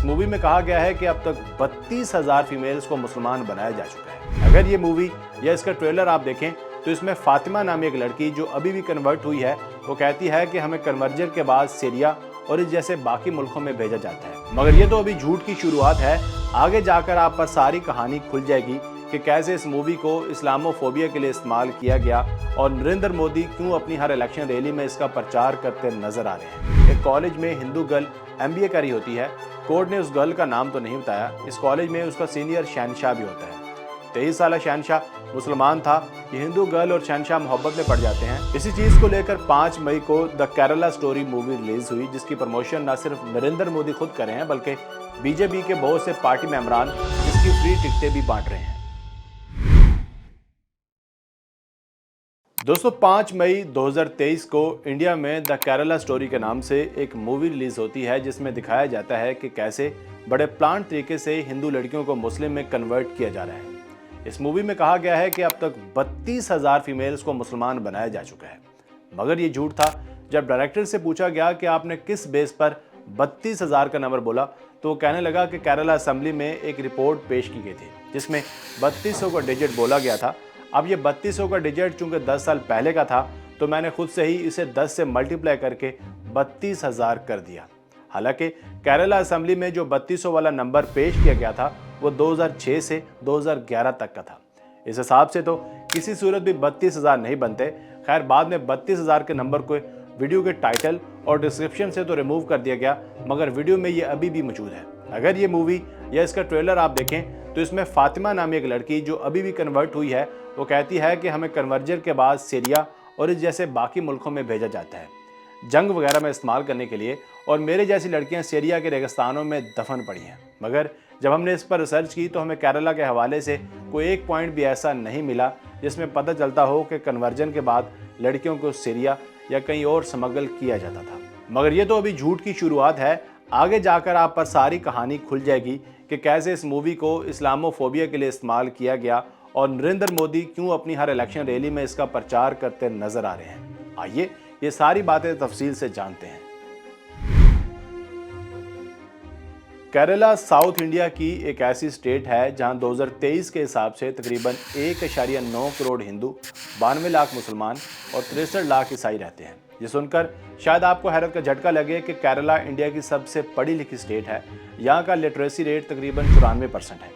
Movie में कहा गया है कि अब तक 32,000 फीमेल्स को मुसलमान बनाया जा चुका है। अगर ये मूवी या इसका ट्रेलर आप देखें तो इसमें फातिमा नामी एक लड़की जो अभी भी कन्वर्ट हुई है, वो कहती है कि हमें कन्वर्जन के बाद सीरिया और इस जैसे बाकी मुल्कों में भेजा जाता है। मगर ये तो अभी झूठ की शुरुआत है, आगे जाकर आप पर सारी कहानी खुल जाएगी कि कैसे इस मूवी को इस्लामोफोबिया के लिए इस्तेमाल किया गया और नरेंद्र मोदी क्यों अपनी हर इलेक्शन रैली में इसका प्रचार करते नजर आ रहे हैं। एक कॉलेज में हिंदू गर्ल MBA कर रही होती है। कोर्ट ने उस गर्ल का नाम तो नहीं बताया। इस कॉलेज में उसका सीनियर शहनशाह भी होता है। 23 साल शहनशाह मुसलमान था। ये हिंदू गर्ल और शहनशाह मोहब्बत में पड़ जाते हैं। इसी चीज को लेकर 5 मई को the Kerala story movie release हुई, जिसकी प्रमोशन न सिर्फ नरेंद्र मोदी खुद कर रहे हैं बल्कि बीजेपी के बहुत से पार्टी मेंबरान इसकी फ्री टिकटें भी बांट रहे हैं। दोस्तों 5 मई 2023 को इंडिया में द केरला स्टोरी के नाम से एक मूवी रिलीज होती है, जिसमें दिखाया जाता है कि कैसे बड़े प्लान तरीके से हिंदू लड़कियों को मुस्लिम में कन्वर्ट किया जा रहा है। इस मूवी में कहा गया है कि अब तक 32,000 फीमेल्स को मुसलमान बनाया जा चुका है। मगर ये झूठ था। जब डायरेक्टर से पूछा गया कि आपने किस बेस पर 32,000 का नंबर बोला, तो वो कहने लगा कि केरला असेंबली में एक रिपोर्ट पेश की गई थी जिसमें 3200 का डिजिट बोला गया था। अब ये 3200 का डिजिट चूंकि 10 साल पहले का था, तो मैंने खुद से ही इसे 10 से मल्टीप्लाई करके 32,000 कर दिया। हालांकि केरला असेंबली में जो 3200 वाला नंबर पेश किया गया था वो 2006 से 2011 तक का था। इस हिसाब से तो किसी सूरत भी 32,000 नहीं बनते। खैर, बाद में 32,000 के नंबर को वीडियो के टाइटल और डिस्क्रिप्शन से तो रिमूव कर दिया गया, मगर वीडियो में ये अभी भी मौजूद है। अगर ये मूवी या इसका ट्रेलर आप देखें तो इसमें फातिमा नामी एक लड़की जो अभी भी कन्वर्ट हुई है, वो कहती है कि हमें कन्वर्जन के बाद सीरिया और इस जैसे बाकी मुल्कों में भेजा जाता है जंग वगैरह में इस्तेमाल करने के लिए, और मेरे जैसी लड़कियां सीरिया के रेगिस्तानों में दफन पड़ी हैं। मगर जब हमने इस पर रिसर्च की तो हमें केरला के हवाले से कोई एक पॉइंट भी ऐसा नहीं मिला जिसमें पता चलता हो कि कन्वर्जन के बाद लड़कियों को सीरिया या कहीं और स्मगल किया जाता था। मगर ये तो अभी झूठ की शुरुआत है, आगे जाकर आप पर सारी कहानी खुल जाएगी कि कैसे इस मूवी को इस्लामोफोबिया के लिए इस्तेमाल किया गया और नरेंद्र मोदी क्यों अपनी हर इलेक्शन रैली में इसका प्रचार करते नजर आ रहे हैं। आइए ये सारी बातें तफसील से जानते हैं। केरला साउथ इंडिया की एक ऐसी स्टेट है जहां 2023 के हिसाब से तकरीबन 1.9 करोड़ हिंदू, 92 लाख मुसलमान और 63 लाख ईसाई रहते हैं। ये सुनकर शायद आपको हैरत का झटका लगे कि केरला इंडिया की सबसे पढ़ी लिखी स्टेट है। यहाँ का लिटरेसी रेट तकरीबन 94% है।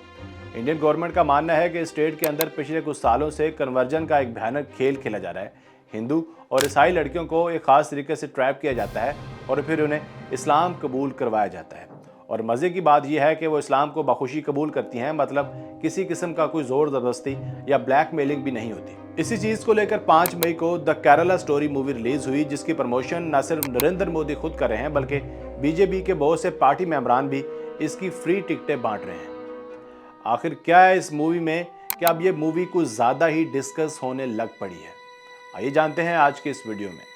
इंडियन गवर्नमेंट का मानना है कि स्टेट के अंदर पिछले कुछ सालों से कन्वर्जन का एक भयानक खेल खेला जा रहा है। हिंदू और ईसाई लड़कियों को एक खास तरीके से ट्रैप किया जाता है और फिर उन्हें इस्लाम कबूल करवाया जाता है। और मज़े की बात यह है कि वो इस्लाम को बखुशी कबूल करती हैं, मतलब किसी किस्म का कोई ज़ोर ज़बरदस्ती या ब्लैकमेलिंग भी नहीं होती। इसी चीज़ को लेकर 5 मई को the Kerala story movie release हुई, जिसकी प्रमोशन न सिर्फ नरेंद्र मोदी खुद कर रहे हैं बल्कि बीजेपी के बहुत से पार्टी मेंबरान भी इसकी फ्री टिकटें बांट रहे हैं। आखिर क्या है इस मूवी में कि अब ये मूवी कुछ ज़्यादा ही डिस्कस होने लग पड़ी है? आइए जानते हैं आज के इस वीडियो में।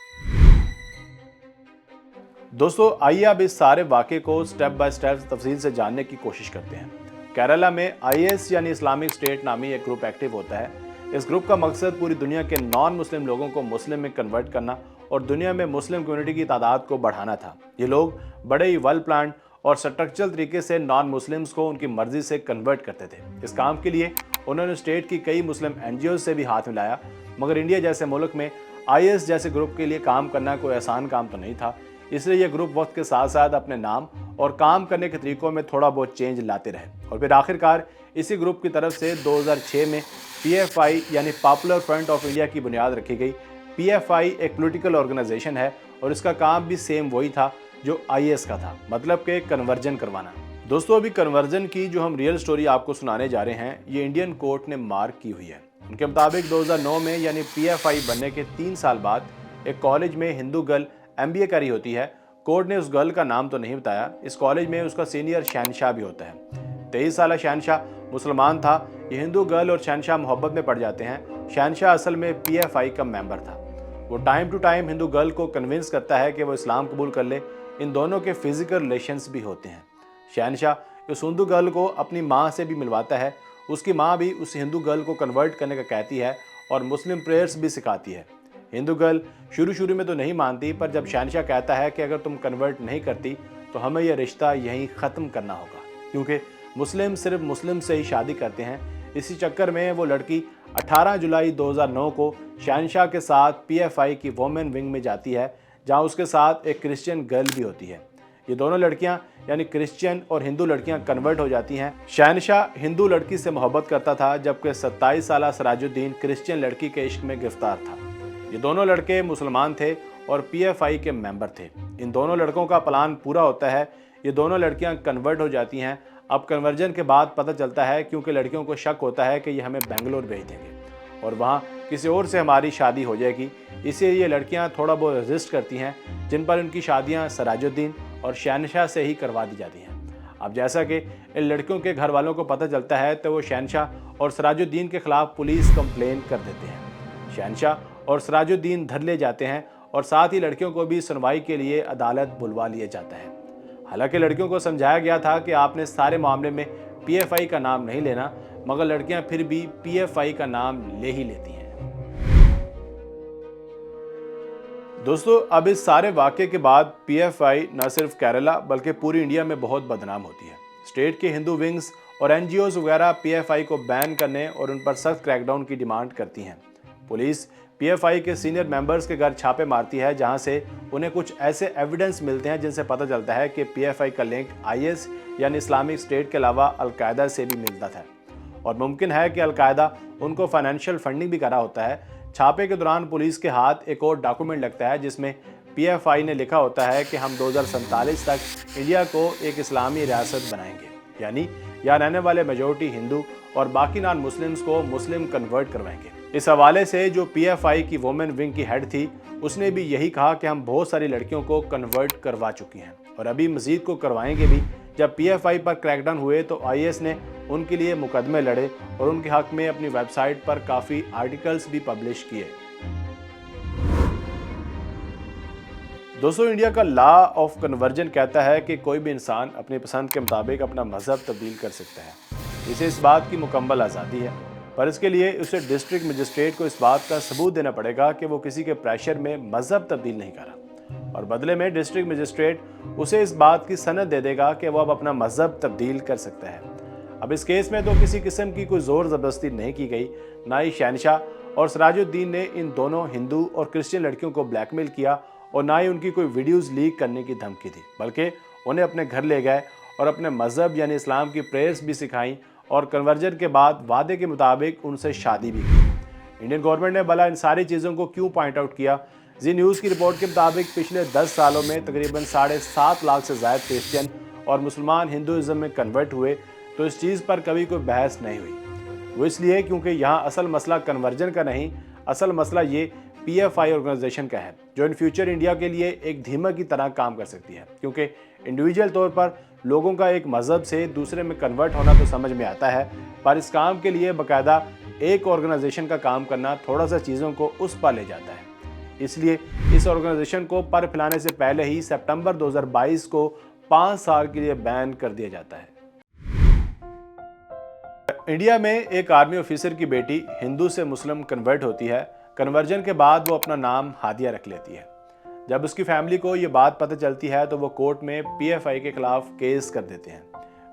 दोस्तों आइए अब इस सारे वाक़े को स्टेप बाय स्टेप तफसील से जानने की कोशिश करते हैं। केरला में IS यानी इस्लामिक स्टेट नामी एक ग्रुप एक्टिव होता है। इस ग्रुप का मकसद पूरी दुनिया के नॉन मुस्लिम लोगों को मुस्लिम में कन्वर्ट करना और दुनिया में मुस्लिम कम्युनिटी की तादाद को बढ़ाना था। ये लोग बड़े ही वेल प्लान्ड और स्ट्रक्चरल तरीके से नॉन मुस्लिम्स को उनकी मर्जी से कन्वर्ट करते थे। इस काम के लिए उन्होंने स्टेट की कई मुस्लिम NGOs से भी हाथ मिलाया। मगर इंडिया जैसे मुल्क में IS जैसे ग्रुप के लिए काम करना कोई आसान काम तो नहीं था, इसलिए यह ग्रुप वक्त के साथ साथ अपने नाम और काम करने के तरीकों में थोड़ा बहुत चेंज लाते रहे और फिर आखिरकार इसी ग्रुप की तरफ से 2006 में PFI यानी पॉपुलर फ्रंट ऑफ इंडिया की बुनियाद रखी गई। PFI एक पॉलिटिकल ऑर्गेनाइजेशन है और इसका काम भी सेम वही था जो IS का था, मतलब कि कन्वर्जन करवाना। दोस्तों अभी कन्वर्जन की जो हम रियल स्टोरी आपको सुनाने जा रहे हैं, ये इंडियन कोर्ट ने मार्क की हुई है। उनके मुताबिक 2009 में यानी PFI बनने के 3 साल बाद एक कॉलेज में हिंदू गर्ल MBA कर रही होती है। कोर्ट ने उस गर्ल का नाम तो नहीं बताया। इस कॉलेज में उसका सीनियर शहनशाह भी होता है। 23 साल शहनशाह मुसलमान था। ये हिंदू गर्ल और शहनशाह मोहब्बत में पड़ जाते हैं। शहनशाह असल में PFI का मेंबर था। वो time to time Hindu girl को कन्विंस करता है कि वो इस्लाम कबूल कर ले। इन दोनों के फिजिकल रिलेशंस भी होते हैं। शहनशाह उस हिंदू गर्ल को अपनी माँ से भी मिलवाता है। उसकी माँ भी उस हिंदू गर्ल को कन्वर्ट करने का कहती है और मुस्लिम प्रेयर्स भी सिखाती है। हिंदू गर्ल शुरू में तो नहीं मानती, पर जब शहनशाह कहता है कि अगर तुम कन्वर्ट नहीं करती तो हमें यह रिश्ता यहीं ख़त्म करना होगा, क्योंकि मुस्लिम सिर्फ मुस्लिम से ही शादी करते हैं। इसी चक्कर में वो लड़की 18 जुलाई 2009 को शहनशाह के साथ पीएफआई की वोमेन विंग में जाती है, जहां उसके साथ एक क्रिश्चियन गर्ल भी होती है। ये दोनों लड़कियां यानी क्रिश्चियन और हिंदू लड़कियां कन्वर्ट हो जाती हैं। शहनशाह हिंदू लड़की से मोहब्बत करता था, जबकि 27 साला सराजुद्दीन क्रिश्चियन लड़की के इश्क में गिरफ्तार था। ये दोनों लड़के मुसलमान थे और पीएफआई के मेंबर थे। इन दोनों लड़कों का प्लान पूरा होता है। ये दोनों लड़कियां कन्वर्ट हो जाती हैं। अब कन्वर्जन के बाद पता चलता है, क्योंकि लड़कियों को शक होता है कि ये हमें बेंगलोर भेज देंगे और वहाँ किसी और से हमारी शादी हो जाएगी। इसलिए ये लड़कियां थोड़ा बहुत रेजिस्ट करती हैं, जिन पर उनकी शादियां सराजुद्दीन और शहनशाह से ही करवा दी जाती हैं। अब जैसा कि इन लड़कियों के घर वालों को पता चलता है, तो वो शहनशाह और सराजुद्दीन के खिलाफ पुलिस कंप्लेन कर देते हैं। शहनशाह और सराजुद्दीन धर ले जाते हैं और साथ ही लड़कियों को भी सुनवाई के लिए अदालत बुलवा लिया जाता है। हालांकि लड़कियों को समझाया गया था कि आपने सारे मामले में पीएफआई का नाम नहीं लेना, मगर लड़कियां फिर भी पीएफआई का नाम ले ही लेती हैं। दोस्तों, अब इस सारे वाक़े के बाद पीएफआई न सिर्फ केरला बल्कि पूरी इंडिया में बहुत बदनाम होती है। स्टेट के हिंदू विंग्स और एनजीओज वगैरह पीएफआई को बैन करने और उन पर सख्त क्रैकडाउन की डिमांड करती हैं। पुलिस पीएफआई के सीनियर मेंबर्स के घर छापे मारती है, जहां से उन्हें कुछ ऐसे एविडेंस मिलते हैं जिनसे पता चलता है कि पीएफआई का लिंक आईएस यानी इस्लामिक स्टेट के अलावा अलकायदा से भी मिलता था और मुमकिन है कि अलकायदा उनको फाइनेंशियल फंडिंग भी करा होता है। छापे के दौरान पुलिस के हाथ एक और डॉक्यूमेंट लगता है, जिसमें पीएफआई ने लिखा होता है कि हम 2047 तक इंडिया को एक इस्लामी रियासत बनाएंगे, यानी यहाँ रहने वाले मेजॉरिटी हिंदू और बाकी नॉन मुस्लिम्स को मुस्लिम कन्वर्ट करवाएंगे। इस हवाले से जो पीएफआई की वोमेन विंग की हेड थी, उसने भी यही कहा कि हम बहुत सारी लड़कियों को कन्वर्ट करवा चुकी हैं और अभी मजीद को करवाएंगे भी। जब पीएफआई पर क्रैकडाउन हुए तो आईएस ने उनके लिए मुकदमे लड़े और उनके हक में अपनी वेबसाइट पर काफ़ी आर्टिकल्स भी पब्लिश किए। दोस्तों, इंडिया का लॉ ऑफ कन्वर्जन कहता है कि कोई भी इंसान अपनी पसंद के मुताबिक अपना मजहब तब्दील कर सकता है। इसे इस बात की मुकम्मल आज़ादी है, पर इसके लिए उसे डिस्ट्रिक्ट मजिस्ट्रेट को इस बात का सबूत देना पड़ेगा कि वो किसी के प्रेशर में मजहब तब्दील नहीं कर रहा और बदले में डिस्ट्रिक्ट मजिस्ट्रेट उसे इस बात की सनद दे देगा कि वो अब अपना मजहब तब्दील कर सकता है। अब इस केस में तो किसी किस्म की कोई ज़ोर ज़बरदस्ती नहीं की गई, ना ही शहनशाह और सराजुद्दीन ने इन दोनों हिंदू और क्रिश्चियन लड़कियों को ब्लैकमेल किया और ना ही उनकी कोई वीडियोस लीक करने की धमकी दी, बल्कि उन्हें अपने घर ले गए और अपने मजहब यानी इस्लाम की प्रेयर्स भी सिखाई और कन्वर्जन के बाद वादे के मुताबिक उनसे शादी भी की। इंडियन गवर्नमेंट ने भला इन सारी चीज़ों को क्यों पॉइंट आउट किया? जी न्यूज़ की रिपोर्ट के मुताबिक पिछले 10 सालों में तकरीबन 7.5 लाख से ज़्यादा क्रिश्चियन और मुसलमान हिंदुज़म में कन्वर्ट हुए, तो इस चीज़ पर कभी कोई बहस नहीं हुई। वो इसलिए क्योंकि यहाँ असल मसला कन्वर्जन का नहीं, असल मसला ये पीएफआई ऑर्गेनाइजेशन का है, जो इन फ्यूचर इंडिया के लिए एक धीमक की तरह काम कर सकती है। क्योंकि इंडिविजुअल तौर पर लोगों का एक मज़हब से दूसरे में कन्वर्ट होना तो समझ में आता है, पर इस काम के लिए बाकायदा एक ऑर्गेनाइजेशन का काम करना थोड़ा सा चीज़ों को उस पर ले जाता है। इसलिए इस ऑर्गेनाइजेशन को पर फैलाने से पहले ही सितंबर 2022 को 5 साल के लिए बैन कर दिया जाता है। इंडिया में एक आर्मी ऑफिसर की बेटी हिंदू से मुस्लिम कन्वर्ट होती है। कन्वर्जन के बाद वो अपना नाम हादिया रख लेती है। जब उसकी फैमिली को ये बात पता चलती है तो वो कोर्ट में पीएफआई के खिलाफ केस कर देते हैं।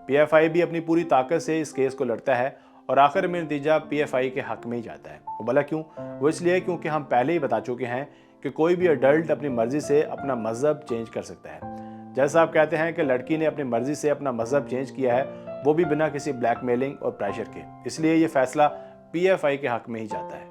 पीएफआई भी अपनी पूरी ताकत से इस केस को लड़ता है और आखिर में नतीजा पीएफआई के हक में ही जाता है। वो भला क्यों? वो इसलिए क्योंकि हम पहले ही बता चुके हैं कि कोई भी अडल्ट अपनी मर्जी से अपना मजहब चेंज कर सकता है। जैसा आप कहते हैं कि लड़की ने अपनी मर्जी से अपना मजहब चेंज किया है, वो भी बिना किसी ब्लैकमेलिंग और प्रेशर के, इसलिए ये फैसला पीएफआई के हक में ही जाता है।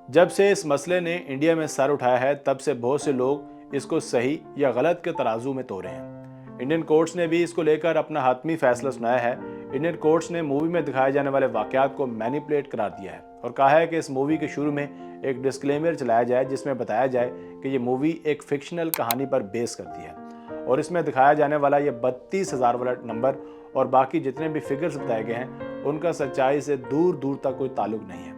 जब से इस मसले ने इंडिया में सर उठाया है, तब से बहुत से लोग इसको सही या गलत के तराजू में तोड़े हैं। इंडियन कोर्ट्स ने भी इसको लेकर अपना हातमी फैसला सुनाया है। इंडियन कोर्ट्स ने मूवी में दिखाए जाने वाले वाकयात को मैनिपुलेट करार दिया है और कहा है कि इस मूवी के शुरू में एक डिस्क्लेमर चलाया जाए, जिसमें बताया जाए कि ये मूवी एक फिक्शनल कहानी पर बेस करती है और इसमें दिखाया जाने वाला ये 32,000 वाला नंबर और बाकी जितने भी फिगर्स बताए गए हैं, उनका सच्चाई से दूर दूर तक कोई ताल्लुक नहीं है।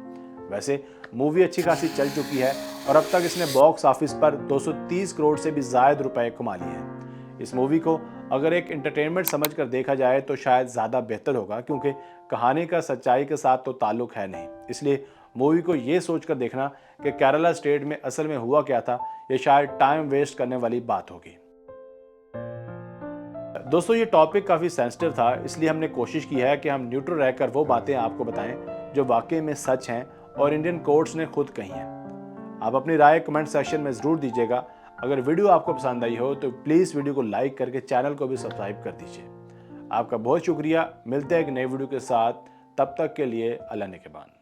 वैसे मूवी अच्छी खासी चल चुकी है और अब तक इसने बॉक्स ऑफिस पर 230 करोड़ से भी ज़्यादा रुपए कमा लिए हैं। इस मूवी को अगर एक एंटरटेनमेंट समझकर देखा जाए तो शायद ज़्यादा बेहतर होगा, क्योंकि कहानी का सच्चाई के साथ तो ताल्लुक है नहीं। इसलिए मूवी को ये सोचकर देखना कि केरला स्टेट में असल में हुआ क्या था, ये शायद टाइम वेस्ट करने वाली बात होगी। दोस्तों ये टॉपिक काफ़ी सेंसिटिव था, इसलिए हमने कोशिश की है कि हम न्यूट्रल रहकर वो बातें आपको बताएं जो वाकई में सच हैं और इंडियन कोर्ट्स ने खुद कही हैं। आप अपनी राय कमेंट सेक्शन में ज़रूर दीजिएगा। अगर वीडियो आपको पसंद आई हो तो प्लीज़ वीडियो को लाइक करके चैनल को भी सब्सक्राइब कर दीजिए। आपका बहुत शुक्रिया। मिलते हैं एक नए वीडियो के साथ, तब तक के लिए अल्लाह निगहबान।